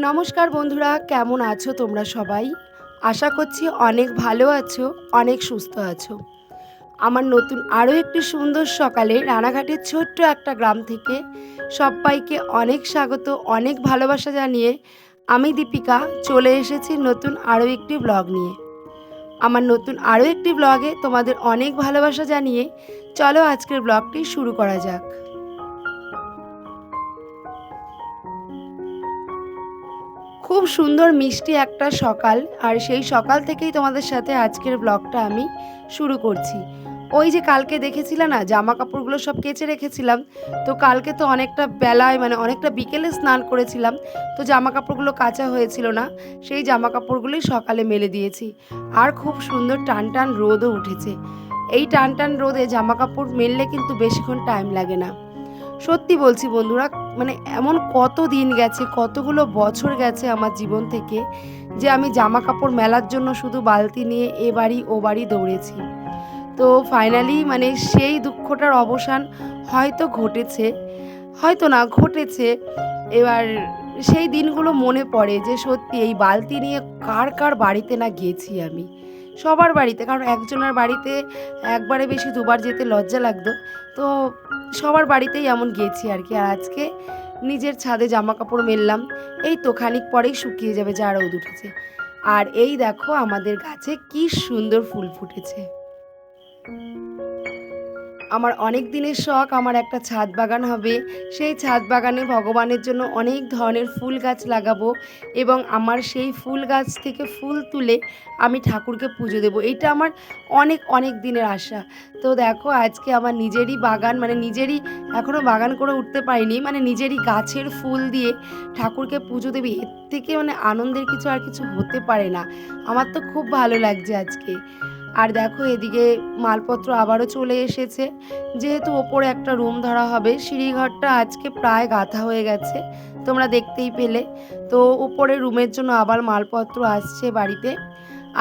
নমস্কার বন্ধুরা, কেমন আছো তোমরা সবাই? আশা করছি অনেক ভালো আছো, অনেক সুস্থ আছো। আমার নতুন আরও একটি সুন্দর সকালে রানাঘাটের ছোট্ট একটা গ্রাম থেকে সব্বাইকে অনেক স্বাগত, অনেক ভালোবাসা জানিয়ে আমি দীপিকা চলে এসেছি নতুন আরও একটি ব্লগ নিয়ে। আমার নতুন আরও একটি ব্লগে তোমাদের অনেক ভালোবাসা জানিয়ে চলো আজকের ব্লগটি শুরু করা যাক। খুব সুন্দর মিষ্টি একটা সকাল, আর সেই সকাল থেকেই তোমাদের সাথে আজকের ব্লগটা আমি শুরু করছি। ওই যে কালকে দেখেছিলে না, জামা কাপড়গুলো সব কেচে রেখেছিলাম। তো কালকে তো অনেকটা বেলায় মানে অনেকটা বিকেলে স্নান করেছিলাম, তো জামা কাপড়গুলো কাচা হয়েছিল না। সেই জামা কাপড়গুলোই সকালে মেলে দিয়েছি। আর খুব সুন্দর টান টান রোদও উঠেছে। এই টান টান রোদে জামা কাপড় মেললে কিন্তু বেশিক্ষণ টাইম লাগে না। সত্যি বলছি বন্ধুরা, মানে এমন কত দিন গেছে, কতগুলো বছর গেছে আমার জীবন থেকে যে আমি জামা কাপড় মেলার জন্য শুধু বালতি নিয়ে এ বাড়ি ও বাড়ি দৌড়েছি। তো ফাইনালি মানে সেই দুঃখটার অবসান হয়তো ঘটেছে, হয়তো না ঘটেছে। এবার সেই দিনগুলো মনে পড়ে যে সত্যি এই বালতি নিয়ে কার কার বাড়িতে না গেছি আমি। সবার বাড়িতে, কারণ একজনের বাড়িতে একবারে বেশি দুবার যেতে লজ্জা লাগতো। তো সবার বাড়িতেই এমন গেছি আর কি। আর আজকে নিজের ছাদে জামা কাপড় মেললাম। এই তো খানিক পরেই শুকিয়ে যাবে, যা রোদ উঠেছে। আর এই দেখো আমাদের গাছে কি সুন্দর ফুল ফুটেছে। আমার অনেক দিনের শখ আমার একটা ছাদ বাগান হবে। সেই ছাদ বাগানে ভগবানের জন্য অনেক ধরনের ফুল গাছ লাগাবো এবং আমার সেই ফুল গাছ থেকে ফুল তুলে আমি ঠাকুরকে পুজো দেবো। এইটা আমার অনেক অনেক দিনের আশা। তো দেখো আজকে আমার নিজেরই বাগান, মানে নিজেরই, এখনও বাগান করে উঠতে পারিনি, মানে নিজেরই গাছের ফুল দিয়ে ঠাকুরকে পুজো দেবে, এর থেকে মানে আনন্দের কিছু আর কিছু হতে পারে না। আমার তো খুব ভালো লাগছে আজকে। আর দেখো এদিকে মালপত্র আবারও চলে এসেছে। যেহেতু ওপরে একটা রুম ধরা হবে, সিঁড়িঘরটা আজকে প্রায় গাঁথা হয়ে গেছে, তোমরা দেখতেই পেলে। তো উপরে রুমের জন্য আবার মালপত্র আসছে বাড়িতে।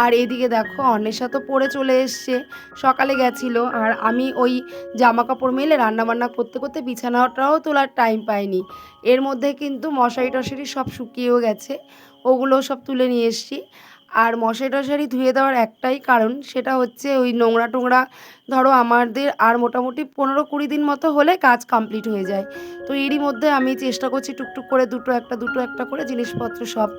আর এদিকে দেখো অন্বেষা তো পড়ে চলে এসছে, সকালে গেছিলো। আর আমি ওই জামা কাপড় মেলে রান্নাবান্না করতে করতে বিছানাটাও তোলার টাইম পাইনি। এর মধ্যে কিন্তু মশারি টশারি সব শুকিয়েও গেছে, ওগুলো সব তুলে নিয়ে এসছি। আর মশারি টশারি ধুয়ে দেওয়ার একটাই কারণ, সেটা হচ্ছে ওই নোংরা টোংরা, ধরো আমাদের আর মোটামুটি 15-20 দিন মতো হলে কাজ কমপ্লিট হয়ে যায়। তো এরই মধ্যে আমি চেষ্টা করছি টুকটুক করে দুটো একটা করে জিনিসপত্র সব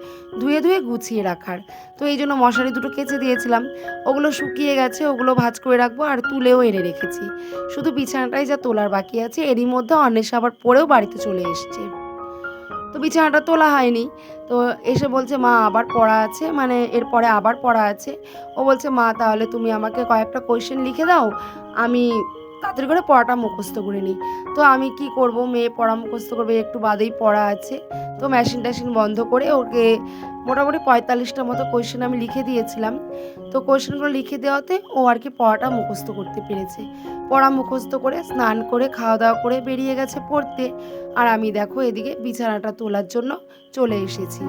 ধুয়ে ধুয়ে গুছিয়ে রাখার। তো এই জন্য মশারি দুটো কেচে দিয়েছিলাম, ওগুলো শুকিয়ে গেছে, ওগুলো ভাঁজ করে রাখবো। আর তুলেও এনে রেখেছি, শুধু বিছানাটাই যা তোলার বাকি আছে। এরই মধ্যে অন্বেষা আবার পরেও বাড়িতে চলে এসছে। তো বিছানাটা তোলা হয়নি। তো এসে বলছে মা আবার পড়া আছে, মানে এরপরে আবার পড়া আছে। ও বলছে মা তাহলে তুমি আমাকে কয়েকটা কোয়েশ্চেন লিখে দাও, আমি তাড়াতাড়ি করে পড়াটা মুখস্থ করে নিই। তো আমি কি করব, মেয়ে পড়া মুখস্থ করবে, একটু বাদেই পড়া আছে। তো মেশিন ট্যাশিন বন্ধ করে ওকে মোটামুটি 45টা মতো কোয়েশ্চেন আমি লিখে দিয়েছিলাম। তো কোয়েশ্চেনগুলো লিখে দেওয়াতে ও আর কি পড়াটা মুখস্থ করতে পেরেছে। পড়া মুখস্থ করে স্নান করে খাওয়া দাওয়া করে বেরিয়ে গেছে পড়তে। আর আমি দেখো এদিকে বিছানাটা তোলার জন্য চলে এসেছি।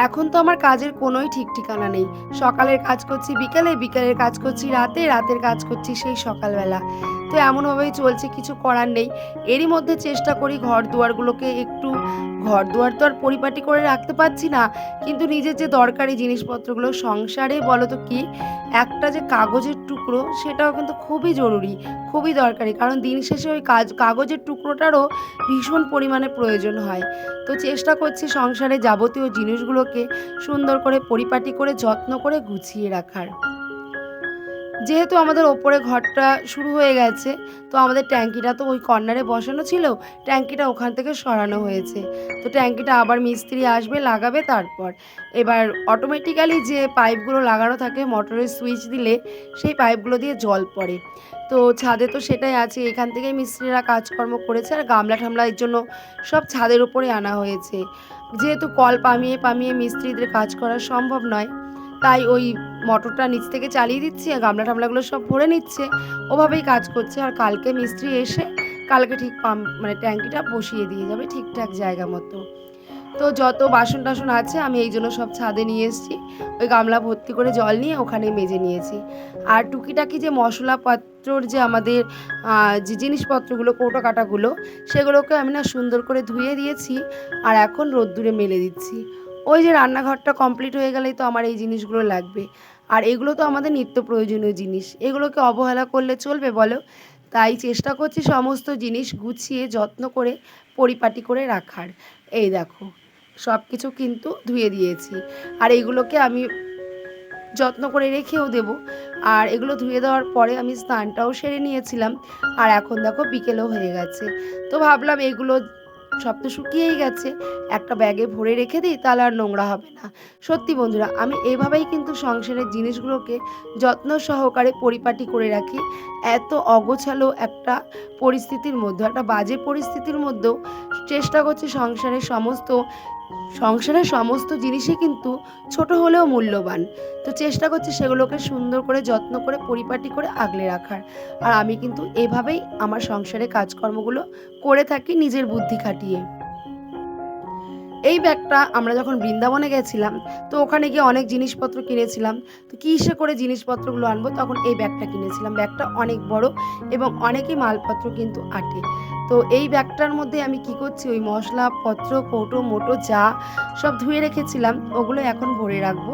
এখন তো আমার কাজের কোনোই ঠিক ঠিকানা নেই। সকালের কাজ করছি বিকালে, বিকালের কাজ করছি রাতে, রাতের কাজ করছি সেই সকালবেলা। তো এমনভাবেই চলছে, কিছু করার নেই। এরই মধ্যে চেষ্টা করি ঘর দুয়ারগুলোকে একটু, ঘর দুয়ার তো আর পরিপাটি করে রাখতে পারছি না, কিন্তু নিজের যে দরকারি জিনিসপত্রগুলো সংসারে বলো তো কি, একটা যে কাগজের টুকরো সেটাও কিন্তু খুবই জরুরি, খুবই দরকারি। কারণ দিন শেষে ওই কাগজের টুকরোটারও ভীষণ পরিমাণে প্রয়োজন হয়। তো চেষ্টা করছি সংসারে যাবতীয় জিনিসগুলোকে সুন্দর করে পরিপাটি করে যত্ন করে গুছিয়ে রাখার। যেহেতু আমাদের ওপরে ঘরটা শুরু হয়ে গেছে, তো আমাদের ট্যাঙ্কিটা তো ওই কর্নারে বসানো ছিল, ট্যাঙ্কিটা ওখান থেকে সরানো হয়েছে। তো ট্যাঙ্কিটা আবার মিস্ত্রি আসবে, লাগাবে তারপর। এবার অটোমেটিক্যালি যে পাইপগুলো লাগানো থাকে মোটরের সুইচ দিলে সেই পাইপগুলো দিয়ে জল পড়ে। তো ছাদে তো সেটাই আছে, এখান থেকেই মিস্ত্রিরা কাজকর্ম করেছে। আর গামলা ঠামলা এর জন্য সব ছাদের উপরে আনা হয়েছে। যেহেতু কল পামিয়ে পামিয়ে মিস্ত্রিদের কাজ করা সম্ভব নয়, তাই ওই মোটরটা নিচ থেকে চালিয়ে দিচ্ছি, আর গামলা টামলাগুলো সব ভরে নিচ্ছে, ওভাবেই কাজ করছে। আর কালকে মিস্ত্রি এসে কালকে ঠিক মানে ট্যাঙ্কিটা বসিয়ে দিয়ে যাবে ঠিকঠাক জায়গা মতো। তো যত বাসন টাসন আছে আমি এই জন্য সব ছাদে নিয়ে এসেছি, ওই গামলা ভর্তি করে জল নিয়ে ওখানে মেজে নিয়েছি। আর টুকিটাকি যে মশলাপত্রর যে আমাদের যে জিনিসপত্রগুলো কৌটো কাটাগুলো, সেগুলোকে আমি না সুন্দর করে ধুয়ে দিয়েছি আর এখন রোদ্দুরে মেলে দিচ্ছি। ওই যে রান্নাঘরটা কমপ্লিট হয়ে গেলেই তো আমার এই জিনিসগুলো লাগবে, আর এগুলো তো আমাদের নিত্য প্রয়োজনীয় জিনিস, এগুলোকে অবহেলা করলে চলবে বলো? তাই চেষ্টা করছি সমস্ত জিনিস গুছিয়ে যত্ন করে পরিপাটি করে রাখার। এই দেখো, সব কিছু কিন্তু ধুয়ে দিয়েছি। আর এইগুলোকে আমি যত্ন করে রেখেও দেবো। আর এগুলো ধুয়ে দেওয়ার পরে আমি স্নানটাও সেরে নিয়েছিলাম। আর এখন দেখো বিকেলও হয়ে গেছে। তো ভাবলাম এগুলো সব তো শুকিয়েই গেছে, একটা ব্যাগে ভরে রেখে দিই, তাহলে আর নোংরা হবে না। সত্যি বন্ধুরা, আমি এভাবেই কিন্তু সংসারের জিনিসগুলোকে যত্ন সহকারে পরিপাটি করে রাখি। এত অগোছালো একটা পরিস্থিতির মধ্যে, একটা বাজে পরিস্থিতির মধ্যেও চেষ্টা করছি সংসারের সমস্ত জিনিসই কিন্তু ছোট হলেও মূল্যবান। তো চেষ্টা করছি সেগুলোকে সুন্দর করে যত্ন করে পরিপাটি করে আগলে রাখার। আর আমি কিন্তু এভাবেই আমার সংসারে কাজকর্মগুলো করে থাকি নিজের বুদ্ধি খাটিয়ে। এই ব্যাগটা আমরা যখন বৃন্দাবনে গেছিলাম, তো ওখানে গিয়ে অনেক জিনিসপত্র কিনেছিলাম। তো কিসে করে জিনিসপত্রগুলো আনবো, তখন এই ব্যাগটা কিনেছিলাম। ব্যাগটা অনেক বড় এবং অনেকই মালপত্র কিন্তু আটে। তো এই ব্যাগটার মধ্যে আমি কি করছি, ওই মশলাপত্র কৌটো মোটো যা সব ধুয়ে রেখেছিলাম ওগুলো এখন ভরে রাখবো।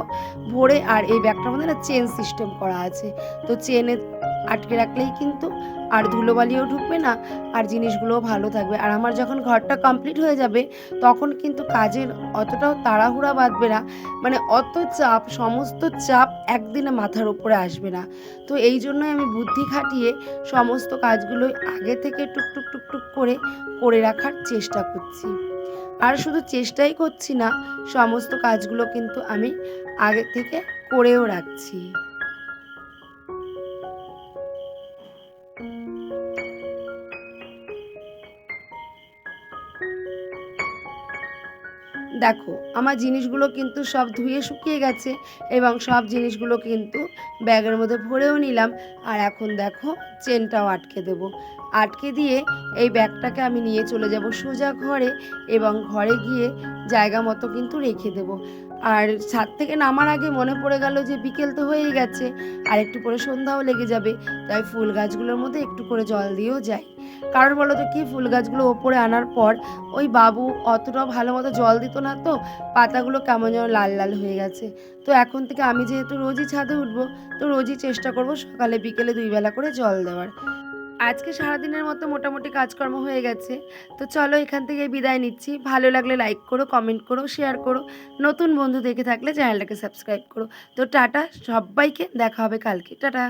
ভরে আর এই ব্যাগটার মধ্যে না চেন সিস্টেম করা আছে, তো চেনে আটকে রাখলেই কিন্তু আর ধুলোবালিও ঢুকবে না, আর জিনিসগুলোও ভালো থাকবে। আর আমার যখন ঘরটা কমপ্লিট হয়ে যাবে, তখন কিন্তু কাজের অতটাও তাড়াহুড়া বাঁধবে না, মানে অত চাপ, সমস্ত চাপ একদিনে মাথার উপরে আসবে না। তো এই জন্যই আমি বুদ্ধি খাটিয়ে সমস্ত কাজগুলোই আগে থেকে টুকটুক টুকটুক করে করে রাখার চেষ্টা করছি। আর শুধু চেষ্টাই করছি না, সমস্ত কাজগুলো কিন্তু আমি আগে থেকে করেও রাখছি। দেখো, আমার জিনিসগুলো কিন্তু সব ধুয়ে শুকিয়ে গেছে এবং সব জিনিসগুলো কিন্তু ব্যাগের মধ্যে ভরেও নিলাম। আর এখন দেখো চেনটাও আটকে দেব। আটকে দিয়ে এই ব্যাগটাকে আমি নিয়ে চলে যাব সোজা ঘরে, এবং ঘরে গিয়ে জায়গা মতো কিন্তু রেখে দেব। আর ছাদ থেকে নামার আগে মনে পড়ে গেল যে বিকেল তো হয়েই গেছে, আর একটু পরে সন্ধ্যাও লেগে যাবে, তাই ফুল গাছগুলোর মধ্যে একটু করে জল দিয়েও যাই। কারণ বলো তো কি, ফুল গাছগুলো ওপরে আনার পর ওই বাবু অতটাও ভালো মতো জল দিত না, তো পাতাগুলো কেমন যেন লাল লাল হয়ে গেছে। তো এখন থেকে আমি যেহেতু রোজই ছাদে উঠবো, তো রোজই চেষ্টা করব সকালে বিকেলে 2 বেলা করে জল দেওয়ার। আজকে সারাদিনের মতো মোটামুটি কাজকর্ম হয়ে গেছে। তো চলো এখান থেকে বিদায় নিচ্ছি। ভালো লাগলে লাইক করো, কমেন্ট করো, শেয়ার করো। নতুন বন্ধু দেখে থাকলে চ্যানেলটাকে সাবস্ক্রাইব করো। তো টাটা সব্বাইকে, দেখা হবে কালকে। টাটা।